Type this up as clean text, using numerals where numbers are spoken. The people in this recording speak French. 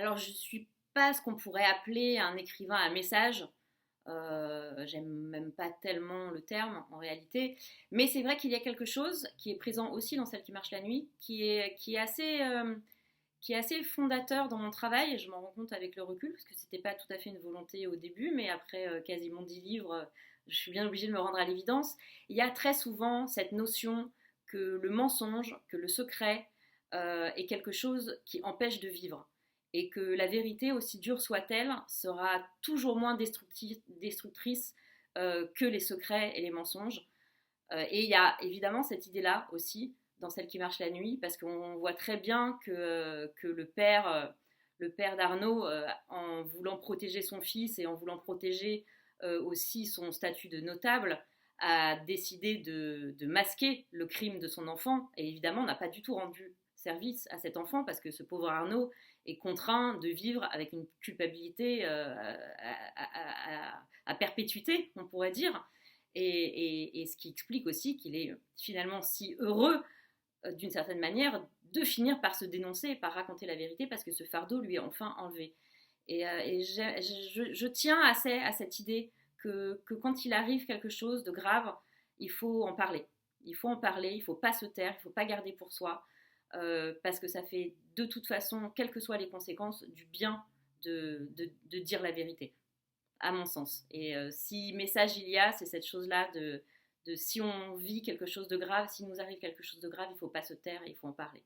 Alors, je suis pas ce qu'on pourrait appeler un écrivain à message. J'aime même pas tellement le terme en réalité, mais c'est vrai qu'il y a quelque chose qui est présent aussi dans Celle qui marche la nuit, qui est assez fondateur dans mon travail, et je m'en rends compte avec le recul, parce que c'était pas tout à fait une volonté au début, mais après quasiment 10 livres, je suis bien obligée de me rendre à l'évidence. Il y a très souvent cette notion que le mensonge, que le secret est quelque chose qui empêche de vivre. Et que la vérité, aussi dure soit-elle, sera toujours moins destructrice que les secrets et les mensonges. Et il y a évidemment cette idée-là aussi dans Celle qui marche la nuit, parce qu'on voit très bien que le père d'Arnaud, en voulant protéger son fils et en voulant protéger aussi son statut de notable, a décidé de masquer le crime de son enfant, et évidemment n'a pas du tout rendu service à cet enfant, parce que ce pauvre Arnaud est contraint de vivre avec une culpabilité à perpétuité, on pourrait dire, et ce qui explique aussi qu'il est finalement si heureux, d'une certaine manière, de finir par se dénoncer, par raconter la vérité, parce que ce fardeau lui est enfin enlevé. Et je tiens à cette idée que quand il arrive quelque chose de grave, il faut en parler. Il faut en parler, il ne faut pas se taire, il ne faut pas garder pour soi, parce que ça fait de toute façon, quelles que soient les conséquences, du bien de dire la vérité, à mon sens. Et si message il y a, c'est cette chose-là de si on vit quelque chose de grave, s'il nous arrive quelque chose de grave, il ne faut pas se taire, il faut en parler.